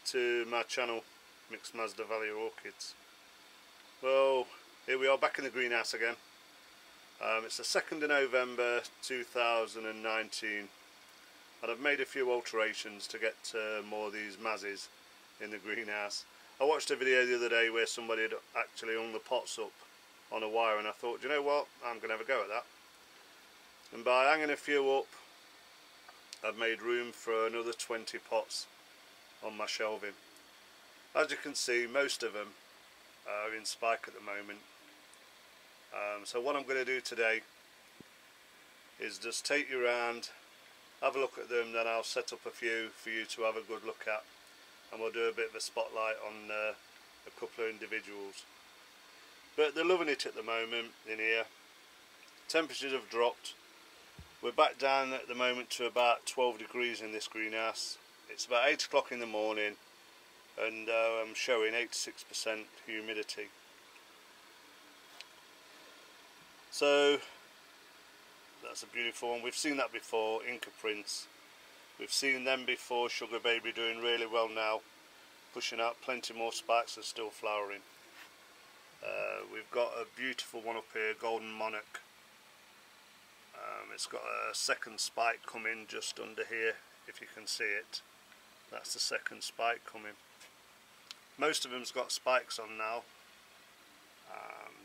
to my channel, Mixed Masdevallia Orchids. Well, here we are back in the greenhouse again. It's the 2nd of November 2019 and I've made a few alterations to get more of these mazzies in the greenhouse. I watched a video the other day where somebody had actually hung the pots up on a wire, and I thought, you know what, I'm going to have a go at that. And by hanging a few up, I've made room for another 20 pots on my shelving. As you can see, most of them are in spike at the moment. So what I'm going to do today is just take you around, have a look at them, then I'll set up a few for you to have a good look at, and we'll do a bit of a spotlight on a couple of individuals. But they're loving it at the moment in here. Temperatures have dropped. We're back down at the moment to about 12 degrees in this greenhouse. It's about 8 o'clock in the morning and I'm showing 86% humidity. So that's a beautiful one. We've seen that before, Inca Prince. We've seen them before, Sugar Baby doing really well now, pushing out plenty more spikes and still flowering. We've got a beautiful one up here, Golden Monarch. It's got a second spike coming just under here, if you can see it. That's the second spike coming. Most of them's got spikes on now.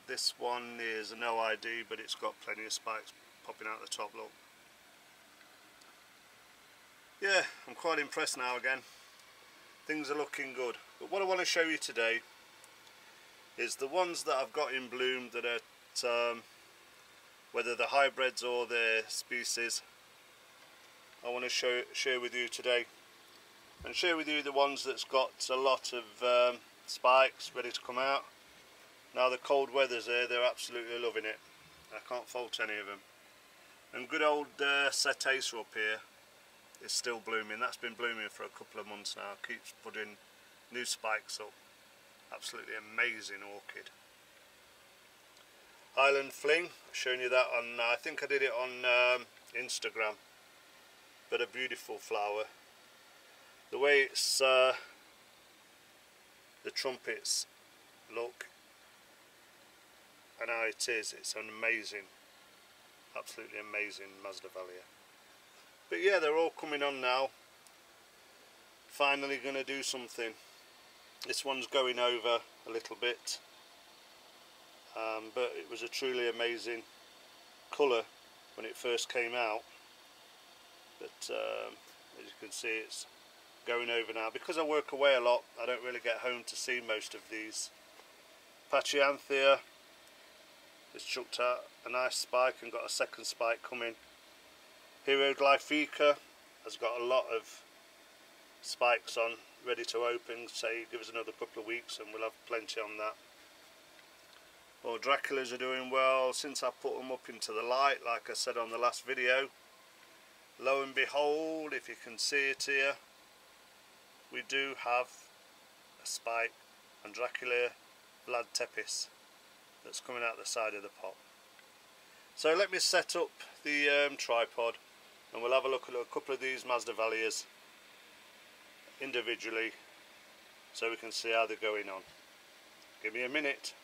This one is no ID, but it's got plenty of spikes popping out the top, look. Yeah, I'm quite impressed now again. Things are looking good. But what I want to show you today is the ones that I've got in bloom that are whether they're hybrids or they're species. I want to share with you today, and share with you the ones that's got a lot of spikes ready to come out. Now the cold weather's here, they're absolutely loving it. I can't fault any of them. And good old Cetacea up here is still blooming. That's been blooming for a couple of months now. Keeps putting new spikes up. Absolutely amazing orchid. Island Fling, I've shown you that on, I think I did it on Instagram. But a beautiful flower. The way it's, the trumpets look and how it is, it's an amazing, absolutely amazing Masdevallia. But yeah, they're all coming on now. Finally going to do something. This one's going over a little bit, but it was a truly amazing colour when it first came out. But as you can see, it's going over now. Because I work away a lot, I don't really get home to see most of these. Pachyantha has chucked out a nice spike and got a second spike coming. Hieroglyphica has got a lot of spikes on, ready to open. Say give us another couple of weeks and we'll have plenty on that. Well, Draculas are doing well since I put them up into the light, like I said on the last video. Lo and behold, if you can see it here, we do have a spike on Dracula Vlad Tepis that's coming out the side of the pot. So let me set up the tripod and we'll have a look at a couple of these Masdevallias individually so we can see how they're going on. Give me a minute.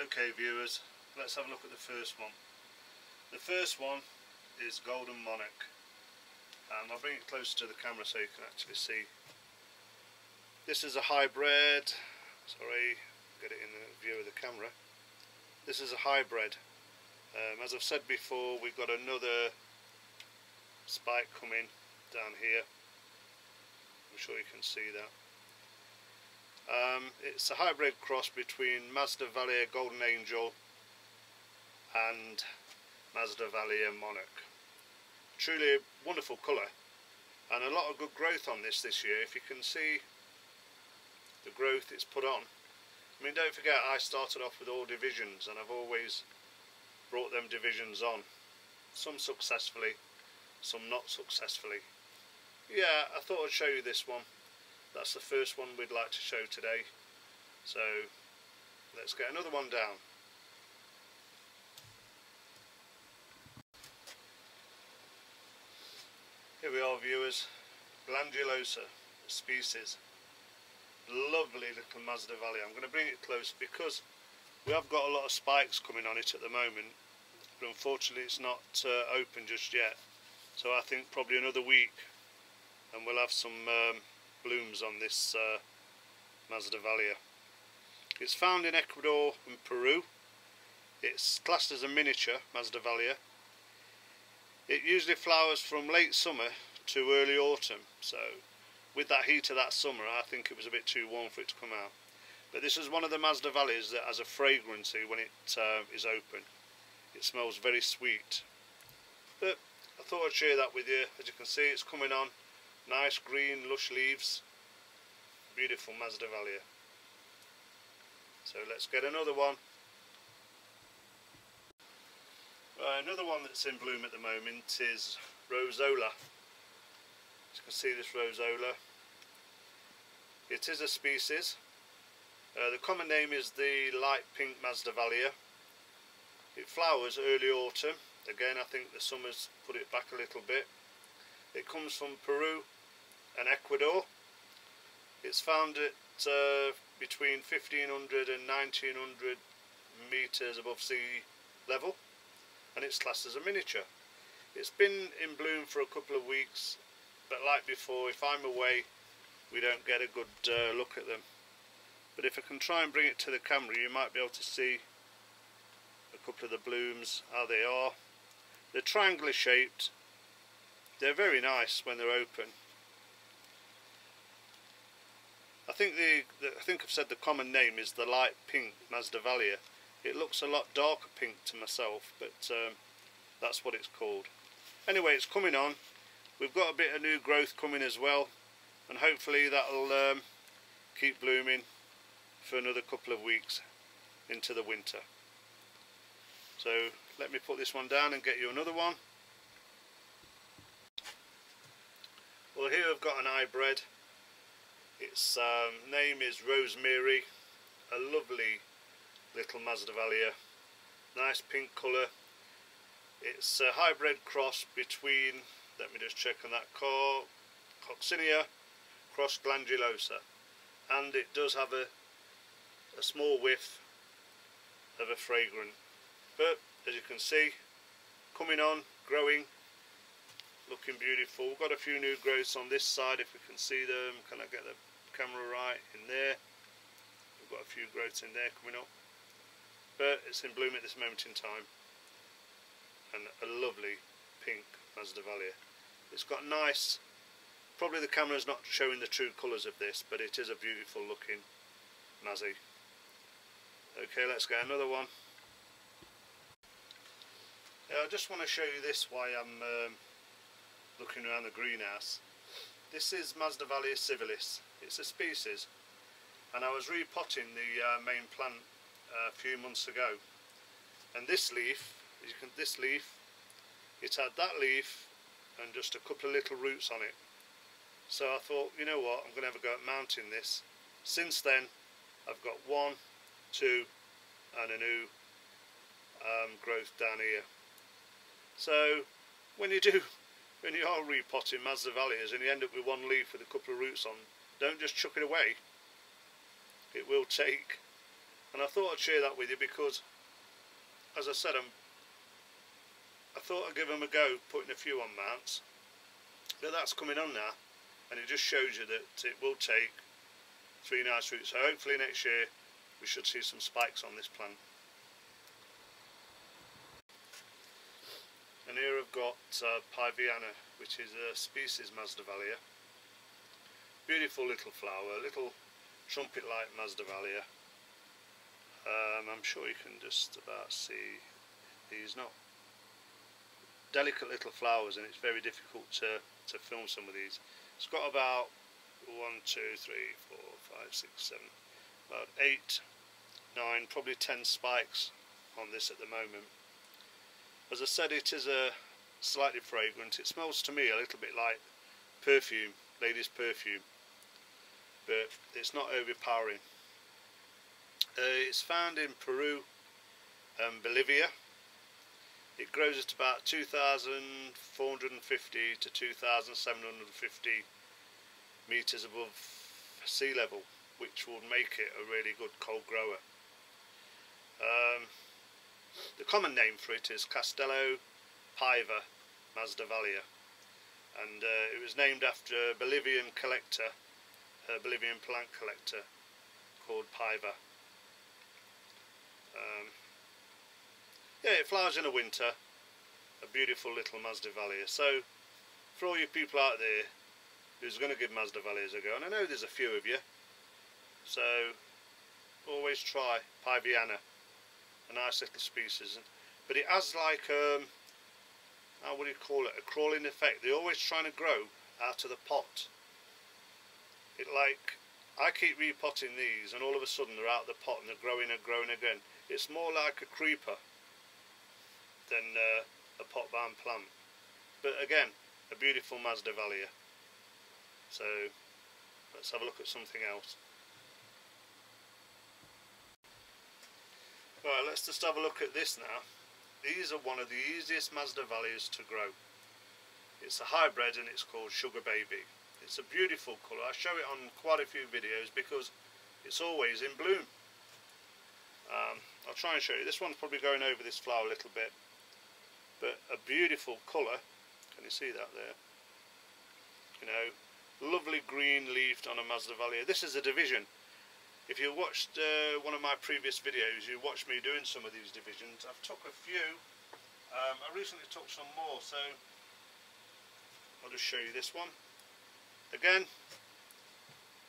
Okay viewers, let's have a look at the first one. The first one is Golden Monarch, and I'll bring it closer to the camera so you can actually see. This is a hybrid, sorry, get it in the view of the camera. This is a hybrid. As I've said before, we've got another spike coming down here. I'm sure you can see that. It's a hybrid cross between Masdevallia Golden Angel and Masdevallia Monarch. Truly a wonderful colour and a lot of good growth on this year. If you can see the growth it's put on. I mean, don't forget I started off with all divisions and I've always brought them divisions on. Some successfully, some not successfully. Yeah, I thought I'd show you this one. That's the first one we'd like to show today. So let's get another one down. Here we are, viewers. Glandulosa species. Lovely little Masdevallia. I'm going to bring it close because we have got a lot of spikes coming on it at the moment, but unfortunately it's not open just yet. So I think probably another week and we'll have some blooms on this Masdevallia. It's found in Ecuador and Peru. It's classed as a miniature Masdevallia. It usually flowers from late summer to early autumn, so with that heat of that summer I think it was a bit too warm for it to come out. But this is one of the Masdevallias that has a fragrancy when it is open. It smells very sweet. But I thought I'd share that with you. As you can see, it's coming on. Nice green lush leaves. Beautiful Masdevallia. So let's get another one. Another one that's in bloom at the moment is Rosola. As you can see, this Rosola. It is a species. The common name is the light pink Masdevallia. It flowers early autumn. Again, I think the summer's put it back a little bit. It comes from Peru and Ecuador. It's found at between 1500 and 1900 meters above sea level, and it's classed as a miniature. It's been in bloom for a couple of weeks, but like before, if I'm away we don't get a good look at them. But if I can try and bring it to the camera, you might be able to see a couple of the blooms, how they are. They're triangular shaped. They're very nice when they're open. I think I've said the common name is the light pink Masdevallia. It looks a lot darker pink to myself, but that's what it's called. Anyway, it's coming on. We've got a bit of new growth coming as well, and hopefully that'll keep blooming for another couple of weeks into the winter. So let me put this one down and get you another one. Well, here I've got an hybrid. Its name is Rosemary. A lovely little Masdevallia. Nice pink colour. It's a hybrid cross between, let me just check on that, Coccinia cross Glandulosa, and it does have a small whiff of a fragrant. But as you can see, coming on, growing, looking beautiful. We've got a few new growths on this side if we can see them. Can I get the camera right in there? We've got a few growths in there coming up, but it's in bloom at this moment in time, and a lovely pink Masdevallia. It's got nice, probably the camera's not showing the true colours of this, but it is a beautiful looking Mazzy. Okay, let's get another one. I just want to show you this while I'm looking around the greenhouse. This is Masdevallia civilis. It's a species, and I was repotting the main plant a few months ago, and this leaf, it had that leaf and just a couple of little roots on it. So I thought, you know what, I'm going to have a go at mounting this. Since then I've got 1, 2 and a new growth down here. So when you are repotting Masdevallias and you end up with one leaf with a couple of roots on, don't just chuck it away. It will take. And I thought I'd share that with you because, as I said, I thought I'd give them a go putting a few on mounts. But that's coming on now, and it just shows you that it will take 3 nice roots. So hopefully next year we should see some spikes on this plant. And here I've got Piviana, which is a species Masdevallia. Beautiful little flower, little trumpet-like Masdevallia. I'm sure you can just about see these not delicate little flowers, and it's very difficult to film some of these. It's got about 1, 2, 3, 4, 5, 6, 7, about 8, 9, probably 10 spikes on this at the moment. As I said, it is a slightly fragrant. It smells to me a little bit like perfume, ladies' perfume, but it's not overpowering. It's found in Peru and Bolivia. It grows at about 2,450 to 2,750 metres above sea level, which would make it a really good cold grower. The common name for it is Castello Piva Masdevallia, and it was named after a Bolivian collector, a Bolivian plant collector called Piva. Yeah, it flowers in the winter, a beautiful little Masdevallia. So for all you people out there who's going to give Masdevallias a go, and I know there's a few of you, so always try Piviana, a nice little species. But it has like what do you call it, a crawling effect. They're always trying to grow out of the pot. It like, I keep repotting these and all of a sudden they're out of the pot and they're growing and growing again. It's more like a creeper than a pot bound plant. But again, a beautiful Masdevallia. So let's have a look at something else. Right, let's just have a look at this now. These are one of the easiest Masdevallias to grow. It's a hybrid and it's called Sugar Baby. It's a beautiful colour. I show it on quite a few videos because it's always in bloom. I'll try and show you. This one's probably going over this flower a little bit. But a beautiful colour. Can you see that there? You know, lovely green leafed on a Masdevallia. This is a division. If you watched one of my previous videos, you watched me doing some of these divisions. I've took a few. I recently took some more, so I'll just show you this one. Again,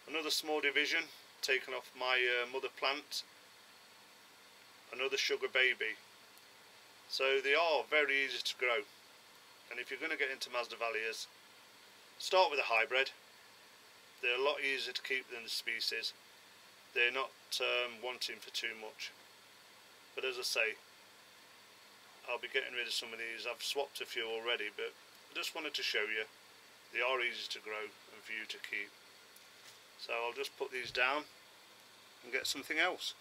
another small division taken off my mother plant. Another Sugar Baby. So they are very easy to grow. And if you're going to get into Masdevallias, start with a hybrid. They're a lot easier to keep than the species. They're not wanting for too much. But as I say, I'll be getting rid of some of these. I've swapped a few already, but I just wanted to show you they are easy to grow and for you to keep. So I'll just put these down and get something else.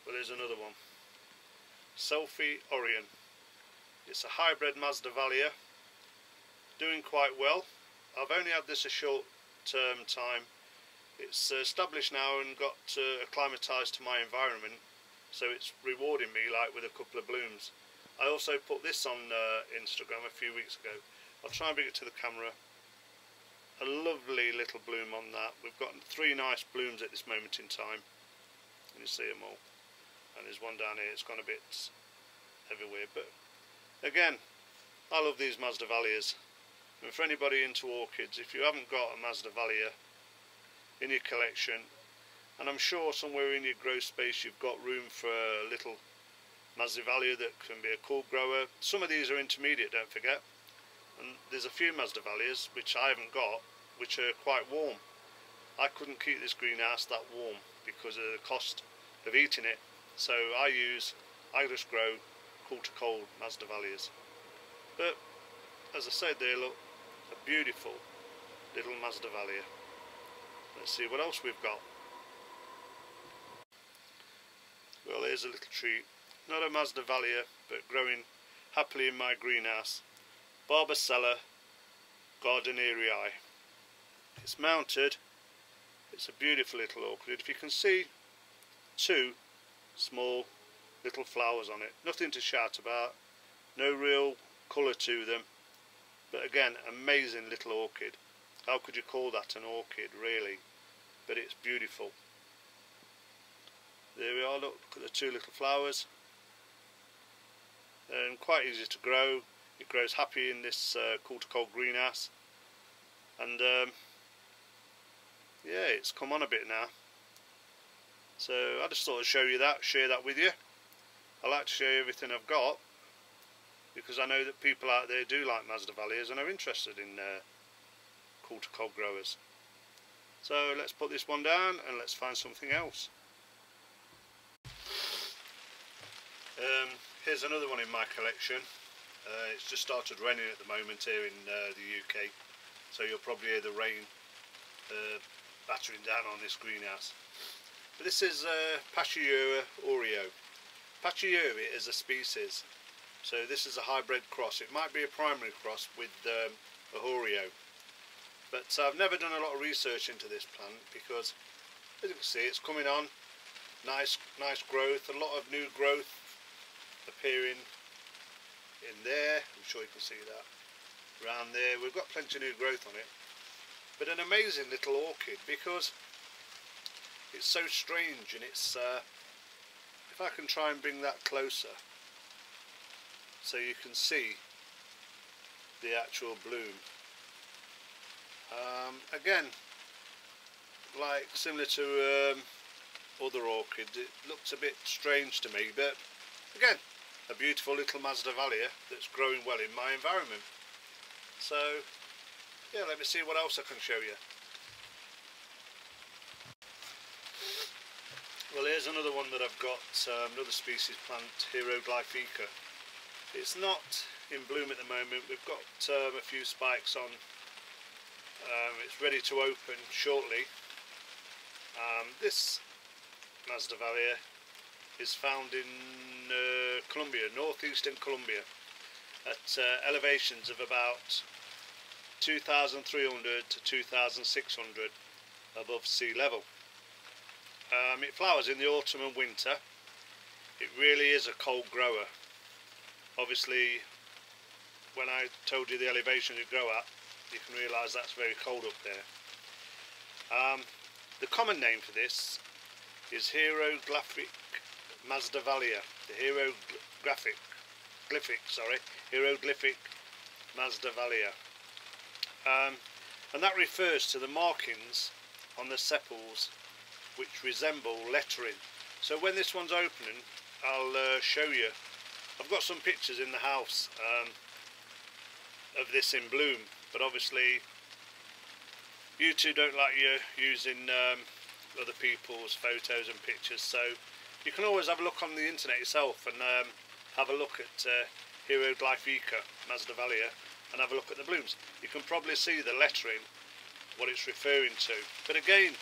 Well, there's another one. Selfie Orion. It's a hybrid Masdevallia, doing quite well. I've only had this a short time. It's established now and got acclimatised to my environment, so it's rewarding me like with a couple of blooms. I also put this on Instagram a few weeks ago. I'll try and bring it to the camera. A lovely little bloom on that. We've got 3 nice blooms at this moment in time. Can you see them all? And there's one down here. It's gone a bit everywhere, but again, I love these Masdevallias. And for anybody into orchids, if you haven't got a Masdevallia in your collection, and I'm sure somewhere in your grow space you've got room for a little Masdevallia that can be a cool grower. Some of these are intermediate, don't forget, and there's a few Masdevallias which I haven't got, which are quite warm. I couldn't keep this greenhouse that warm because of the cost of eating it, so I just grow cool to cold Masdevallias. But as I said, they look a beautiful little Masdevallia. Let's see what else we've got. Well, here's a little treat. Not a Masdevallia, but growing happily in my greenhouse. Barbacella Gardnerii. It's mounted. It's a beautiful little orchid. If you can see 2 small little flowers on it. Nothing to shout about. No real colour to them. But again, amazing little orchid. How could you call that an orchid, really? But it's beautiful. There we are, look at the 2 little flowers. And quite easy to grow. It grows happy in this cool to cold greenhouse. And yeah, it's come on a bit now. So I just thought I'd show you that, share that with you. I like to show you everything I've got, because I know that people out there do like Masdevallias and are interested in cool to cold growers. So let's put this one down and let's find something else. Here's another one in my collection. It's just started raining at the moment here in the UK, so you'll probably hear the rain battering down on this greenhouse. But this is Masdevallia Oreo. Masdevallia is a species, so this is a hybrid cross. It might be a primary cross with a Oreo, but I've never done a lot of research into this plant because, as you can see, it's coming on. Nice growth. A lot of new growth appearing in there. I'm sure you can see that. Around there, we've got plenty of new growth on it. But an amazing little orchid because it's so strange, and it's if I can try and bring that closer so you can see the actual bloom. Again, like similar to other orchids, it looks a bit strange to me, but again, a beautiful little Masdevallia that's growing well in my environment. So yeah, let me see what else I can show you. Well, here's another one that I've got, another species plant, Hieroglyphica. It's not in bloom at the moment. We've got a few spikes on. It's ready to open shortly. This Masdevallia is found in Colombia, northeastern Colombia, at elevations of about 2,300 to 2,600 above sea level. It flowers in the autumn and winter. It really is a cold grower. Obviously, when I told you the elevation it grow at, you can realise that's very cold up there. The common name for this is Hieroglyphic Masdevallia. The Hieroglyphic Masdevallia. And that refers to the markings on the sepals which resemble lettering. So when this one's opening, I'll show you. I've got some pictures in the house of this in bloom, but obviously YouTube don't like you using other people's photos and pictures, so you can always have a look on the internet yourself and have a look at Hieroglyphica Masdevallia and have a look at the blooms. You can probably see the lettering, what it's referring to. But again,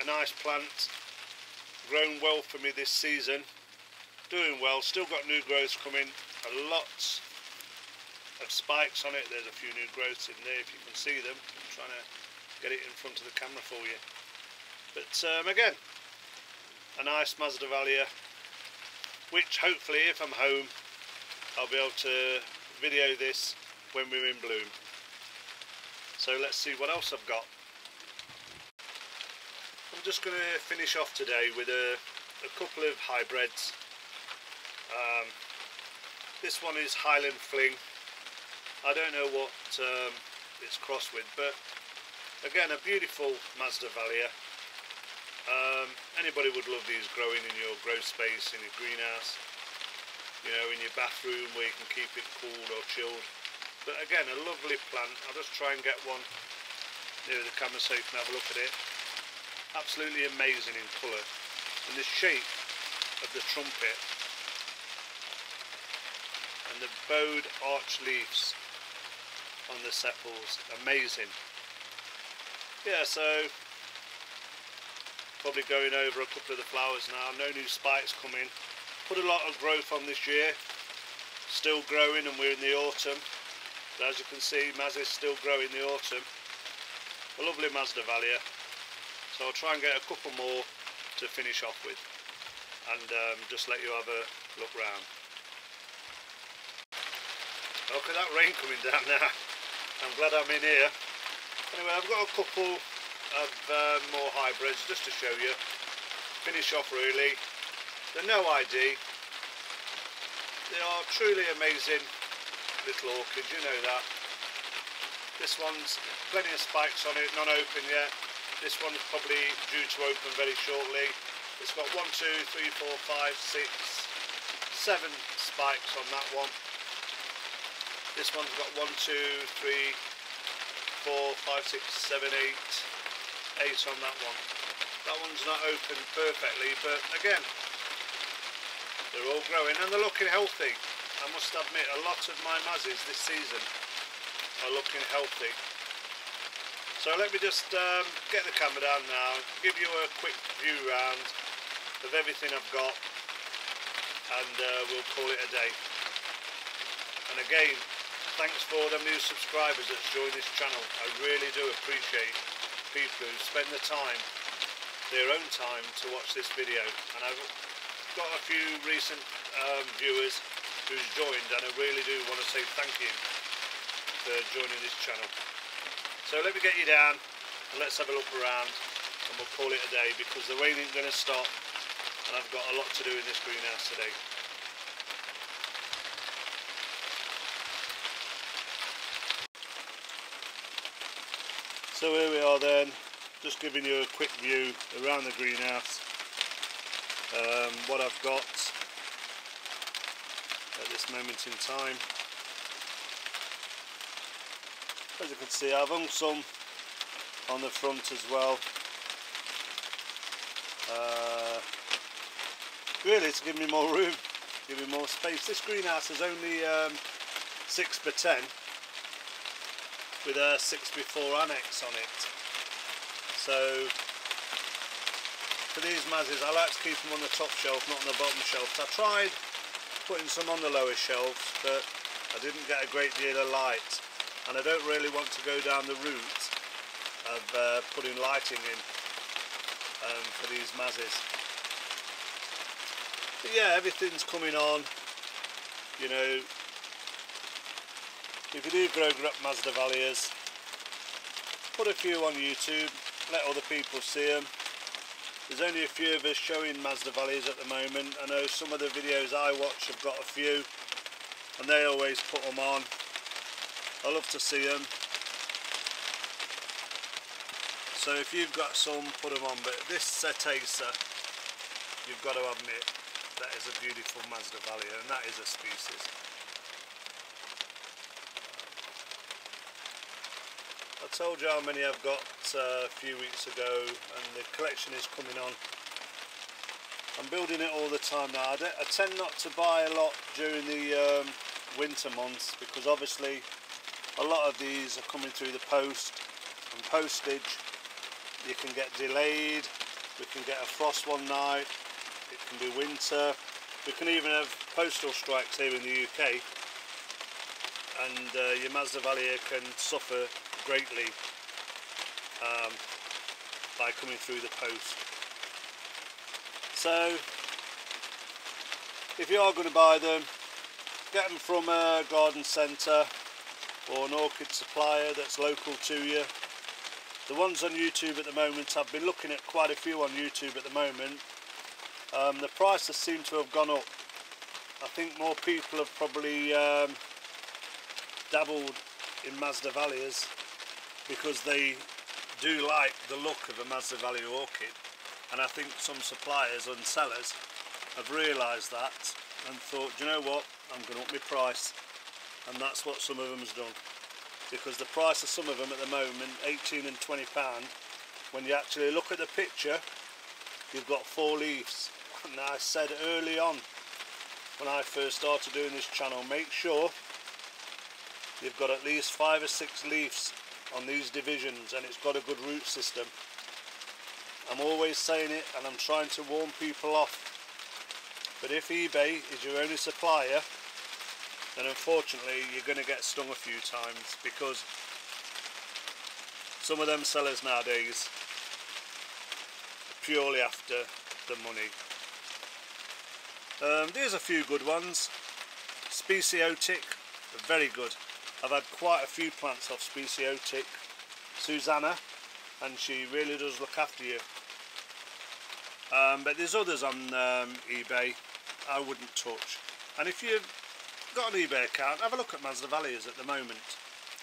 a nice plant, grown well for me this season, doing well, still got new growths coming, a lot of spikes on it. There's a few new growths in there if you can see them. I'm trying to get it in front of the camera for you. But again, a nice Masdevallia, which hopefully if I'm home I'll be able to video this when we're in bloom. So let's see what else I've got. I'm just going to finish off today with a couple of hybrids. This one is Highland Fling. I don't know what it's crossed with, but again, a beautiful Masdevallia. Anybody would love these growing in your grow space, in your greenhouse, you know, in your bathroom where you can keep it cooled or chilled. But again, a lovely plant. I'll just try and get one near the camera so you can have a look at it. Absolutely amazing in colour, and the shape of the trumpet and the bowed arch leaves on the sepals, amazing. Yeah, so probably going over a couple of the flowers now. No new spikes coming. Put a lot of growth on this year, still growing, and we're in the autumn. But as you can see, Maz is still growing in the autumn. A lovely Masdevallia. So I'll try and get a couple more to finish off with, and just let you have a look round. Look at that rain coming down now. I'm glad I'm in here. Anyway, I've got a couple of more hybrids just to show you. Finish off really. They're no ID. They are truly amazing little orchids, you know that. This one's plenty of spikes on it, not open yet. This one's probably due to open very shortly. It's got 1, 2, 3, 4, 5, 6, 7 spikes on that one. This one's got 1, 2, 3, 4, 5, 6, 7, 8 on that one. That one's not open perfectly, but again, they're all growing and they're looking healthy. I must admit, a lot of my mazzies this season are looking healthy. So let me just get the camera down now, give you a quick view round of everything I've got, and we'll call it a day. And again, thanks for them new subscribers that's joined this channel. I really do appreciate people who spend the time, their own time, to watch this video. And I've got a few recent viewers who's joined, and I really do want to say thank you for joining this channel. So let me get you down and let's have a look around, and we'll call it a day, because the rain ain't going to stop and I've got a lot to do in this greenhouse today. So here we are then, just giving you a quick view around the greenhouse, what I've got at this moment in time. As you can see, I've hung some on the front as well, really to give me more room, give me more space. This greenhouse is only 6x10 with a 6x4 annex on it. So for these mazzies, I like to keep them on the top shelf, not on the bottom shelf. I tried putting some on the lower shelves, but I didn't get a great deal of light. And I don't really want to go down the route of putting lighting in for these mazzies. But yeah, everything's coming on. You know, if you do grow Masdevallias, put a few on YouTube, let other people see them. There's only a few of us showing Masdevallias at the moment. I know some of the videos I watch have got a few, and they always put them on. I love to see them. So if you've got some, put them on. But this Cetacea, you've got to admit, that is a beautiful Masdevallia, and that is a species. I told you how many I've got a few weeks ago, and the collection is coming on. I'm building it all the time now. I tend not to buy a lot during the winter months, because obviously a lot of these are coming through the post, and postage you can get delayed. We can get a frost one night, it can be winter, we can even have postal strikes here in the UK, and your Masdevallia can suffer greatly by coming through the post. So if you are going to buy them, get them from a garden centre or an orchid supplier that's local to you. The ones on YouTube at the moment, I've been looking at quite a few on YouTube at the moment. The prices seem to have gone up. I think more people have probably dabbled in Masdevallias because they do like the look of a Masdevallia orchid, and I think some suppliers and sellers have realised that and thought, do you know what, I'm going to up my price. And that's what some of them has done, because the price of some of them at the moment, 18 and 20 pound, when you actually look at the picture, you've got 4 leaves. And I said early on when I first started doing this channel, make sure you've got at least 5 or 6 leaves on these divisions, and it's got a good root system. I'm always saying it, and I'm trying to warn people off, but if eBay is your only supplier, then unfortunately you're going to get stung a few times, because some of them sellers nowadays are purely after the money. There's a few good ones. Speciotic, very good. I've had quite a few plants off Speciotic. Susanna, and she really does look after you. But there's others on eBay I wouldn't touch. And if you've got an eBay account, have a look at Masdevallias at the moment,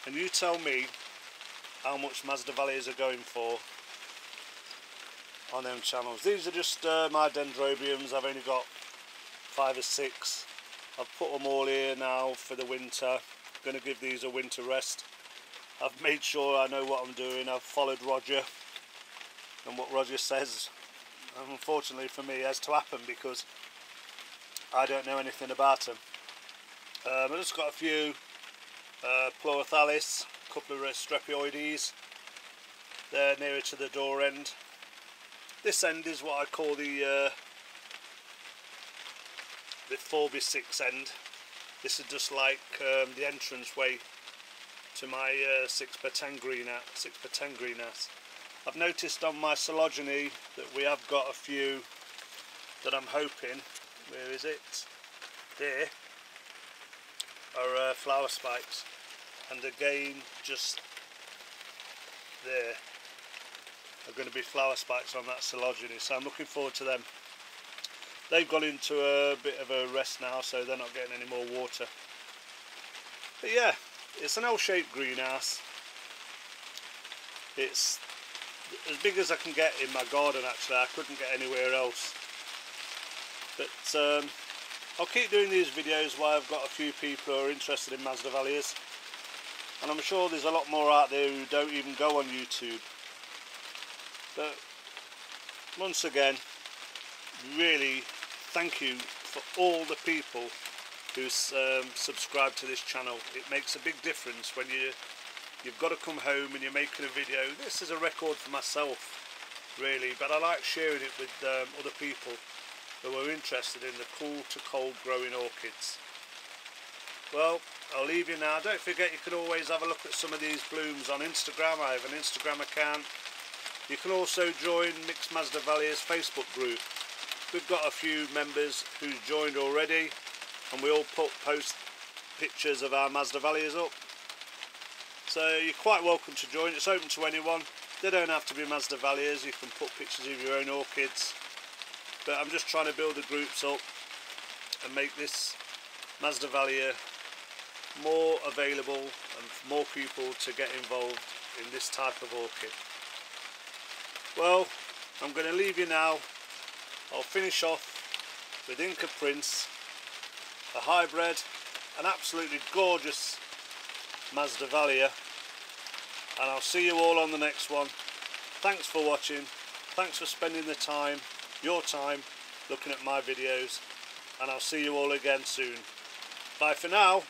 and you tell me how much Masdevallias are going for on them channels. These are just my dendrobiums. I've only got 5 or 6. I've put them all here now for the winter. Going to give these a winter rest. I've made sure I know what I'm doing. I've followed Roger, and what Roger says, unfortunately for me, has to happen, because I don't know anything about them. I've just got a few Pleurophthalis, a couple of Strepioides, there nearer to the door end. This end is what I call the 4x6 end. This is just like the entrance way to my 6x10 greenhouse. I've noticed on my Coleogeny that we have got a few that I'm hoping, where is it? There are flower spikes, and again just there are going to be flower spikes on that Coleogeny, so I'm looking forward to them. They've gone into a bit of a rest now, so they're not getting any more water. But yeah, it's an L-shaped greenhouse. It's as big as I can get in my garden actually. I couldn't get anywhere else. But I'll keep doing these videos while I've got a few people who are interested in Masdevallias. And I'm sure there's a lot more out there who don't even go on YouTube. But once again, really thank you for all the people who subscribe to this channel. It makes a big difference when you've got to come home and you're making a video. This is a record for myself really, but I like sharing it with other people who are interested in the cool to cold growing orchids. Well, I'll leave you now. Don't forget, you can always have a look at some of these blooms on Instagram. I have an Instagram account. You can also join Mixed Masdevallia's Facebook group. We've got a few members who've joined already, and we all post pictures of our Masdevallias up. So you're quite welcome to join. It's open to anyone. They don't have to be Masdevallias. You can put pictures of your own orchids. But I'm just trying to build the groups up and make this Masdevallia more available and more people to get involved in this type of orchid. Well, I'm going to leave you now. I'll finish off with Inca Prince, a hybrid, an absolutely gorgeous Masdevallia, and I'll see you all on the next one. Thanks for watching, thanks for spending the time, your time, looking at my videos, and I'll see you all again soon. Bye for now.